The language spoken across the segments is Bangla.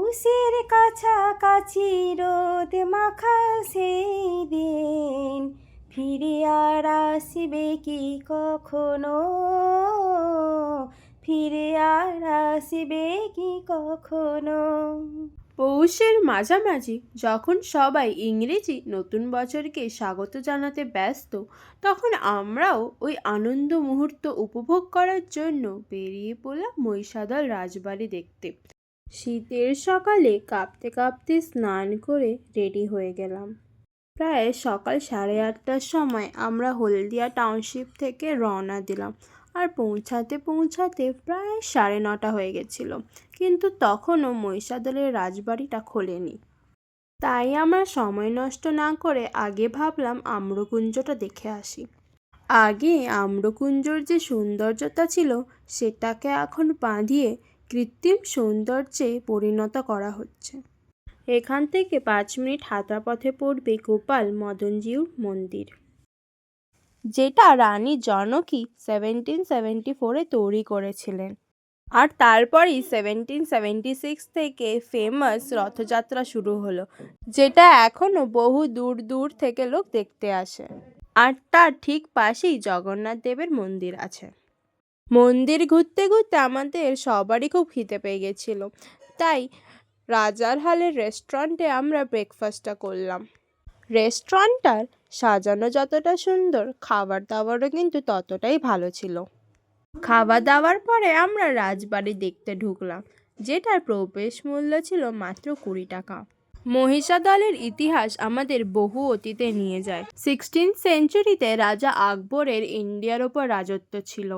পৌষের কাছাকাছি রোদ মাখা সেই দিন ফিরে আর আসবে কি কখনো, ফিরে আর আসবে কি কখনো। পৌষের মাঝামাঝি যখন সবাই ইংরেজি নতুন বছরকে স্বাগত জানাতে ব্যস্ত, তখন আমরাও ওই আনন্দ মুহূর্ত উপভোগ করার জন্য বেরিয়ে পড়লাম মহিষাদল রাজবাড়ি দেখতে। শীতের সকালে কাঁপতে কাঁপতে স্নান করে রেডি হয়ে গেলাম। প্রায় সকাল 8:30টার সময় আমরা হলদিয়া টাউনশিপ থেকে রওনা দিলাম, আর পৌঁছাতে পৌঁছাতে প্রায় 9:30 হয়ে গেছিল, কিন্তু তখনও মহিষাদলের রাজবাড়িটা খোলেনি। তাই আমরা সময় নষ্ট না করে আগে ভাবলাম আম্রকুঞ্জটা দেখে আসি। আগে আম্রকুঞ্জর যে সৌন্দর্যতা ছিল সেটাকে এখন বাঁধিয়ে কৃত্রিম সৌন্দর্যে পরিণত করা হচ্ছে। এখান থেকে 5 মিনিট হাঁটা পথে পড়বে গোপাল মদনজিউর মন্দির, যেটা রানী জনকী 1774-এ তৈরি করেছিলেন। আর তারপরই 1776 থেকে ফেমাস রথযাত্রা শুরু হলো, যেটা এখনও বহু দূর দূর থেকে লোক দেখতে আসে। আর তার ঠিক পাশেই জগন্নাথ দেবের মন্দির আছে। মন্দির ঘুরতে ঘুরতে আমাদের সবারই খুব খিদে পেয়ে গেছিল, তাই রাজারহালের রেস্টুরেন্টে আমরা ব্রেকফাস্টটা করলাম। রেস্টুরেন্টটার সাজানো যতটা সুন্দর, খাবার দাবারও কিন্তু ততটাই ভালো ছিল। খাওয়া দাওয়ার পরে আমরা রাজবাড়ি দেখতে ঢুকলাম, যেটার প্রবেশ মূল্য ছিল মাত্র 20 টাকা। মহিষাদলের ইতিহাস আমাদের বহু অতীতে নিয়ে যায়। 16th সেঞ্চুরিতে রাজা আকবরের ইন্ডিয়ার ওপর রাজত্ব ছিল।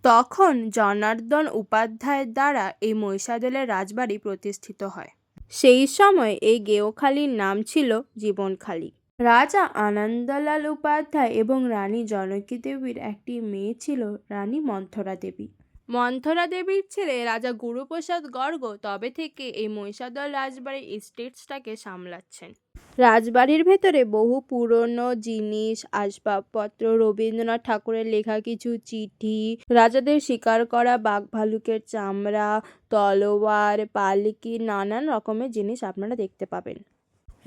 তখন জনার্দন উপাধ্যায়ের দ্বারা এই মহিষাদলের রাজবাড়ি প্রতিষ্ঠিত হয়। সেই সময় এই গেয়খালীর নাম ছিল জীবনখালী। রাজা আনন্দলাল উপাধ্যায় এবং রানী জনকী দেবীর একটি মেয়ে ছিল রানী মন্থরা দেবী। মন্থরা দেবীর ছেলে রাজা গুরুপ্রসাদ গর্গ তবে থেকে এই মহিষাদল রাজবাড়ির এস্টেটসটাকে সামলাচ্ছেন। রাজবাড়ির ভেতরে বহু পুরনো জিনিস, আসবাবপত্র, রবীন্দ্রনাথ ঠাকুরের লেখা কিছু চিঠি, রাজাদের শিকার করা বাঘ ভালুকের চামড়া, তলোয়ার, পালকি, নানান রকমের জিনিস আপনারা দেখতে পাবেন।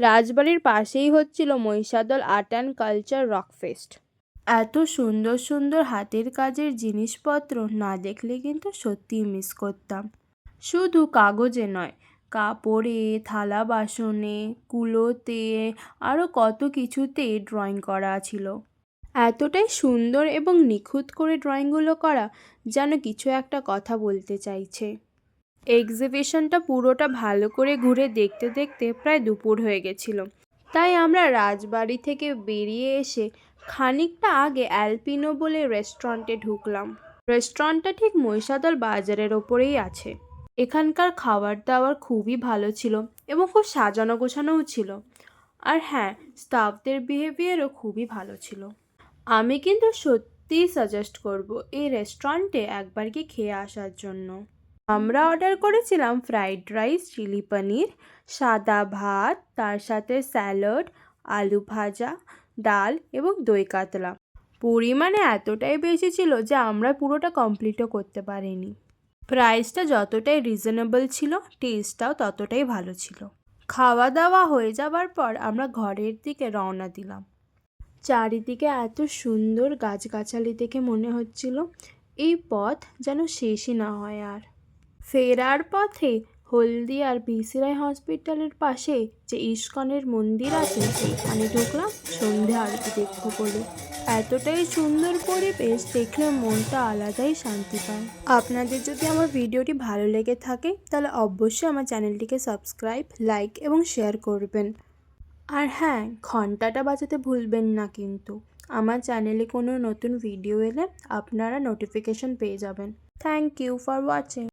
রাজবাড়ির পাশেই হচ্ছিল Mahishadal art and culture rock fest. এত সুন্দর সুন্দর হাতের কাজের জিনিসপত্র না দেখলে কিন্তু সত্যিই মিস করতাম। শুধু কাগজে নয়, কাপড়ে, থালা বাসনে, কুলোতে, আরও কত কিছুতে ড্রয়িং করা ছিল। এতটাই সুন্দর এবং নিখুঁত করে ড্রয়িংগুলো করা, যেন কিছু একটা কথা বলতে চাইছে। এক্সিবিশনটা পুরোটা ভালো করে ঘুরে দেখতে দেখতে প্রায় দুপুর হয়ে গেছিল, তাই আমরা রাজবাড়ি থেকে বেরিয়ে এসে খানিকটা আগে অ্যালপিনো বলে রেস্টুরেন্টে ঢুকলাম। রেস্টুরেন্টটা ঠিক মহিষাদল বাজারের ওপরেই আছে। এখানকার খাবার দাবার খুবই ভালো ছিল এবং খুব সাজানো গোছানোও ছিল। আর হ্যাঁ, স্টাফদের বিহেভিয়ারও খুবই ভালো ছিল। আমি কিন্তু সত্যিই সাজেস্ট করব এই রেস্টুরেন্টে একবার কি খেয়ে আসার জন্য। আমরা অর্ডার করেছিলাম ফ্রাইড রাইস, চিলি পনির, সাদা ভাত, তার সাথে স্যালাড, আলু ভাজা, ডাল এবং দই কাতলা। পরিমাণে এতটাই বেশি ছিল যে আমরা পুরোটা কমপ্লিটও করতে পারিনি। প্রাইসটা যতটাই রিজনেবল ছিল, টেস্টটাও ততটাই ভালো ছিল। খাওয়া দাওয়া হয়ে যাবার পর আমরা ঘরের দিকে রওনা দিলাম। চারিদিকে এত সুন্দর গাছগাছালি দেখে মনে হচ্ছিল এই পথ যেন শেষই না হয়। আর ফেরার পথে হলদিয়ার ভিসি রায় হসপিটালের পাশে যে ইস্কনের মন্দির আছে সেখানে ঢুকলাম সন্ধে আরতি দেখবো বলে। এতটাই সুন্দর পরিবেশ দেখলে মনটা আলাদাই শান্তি পায়। আপনাদের যদি আমার ভিডিওটি ভালো লেগে থাকে তাহলে অবশ্যই আমার চ্যানেলটিকে সাবস্ক্রাইব, লাইক এবং শেয়ার করবেন। আর হ্যাঁ, ঘন্টাটা বাজাতে ভুলবেন না কিন্তু। আমার চ্যানেলে কোনো নতুন ভিডিও এলে আপনারা নোটিফিকেশন পেয়ে যাবেন। Thank you for watching.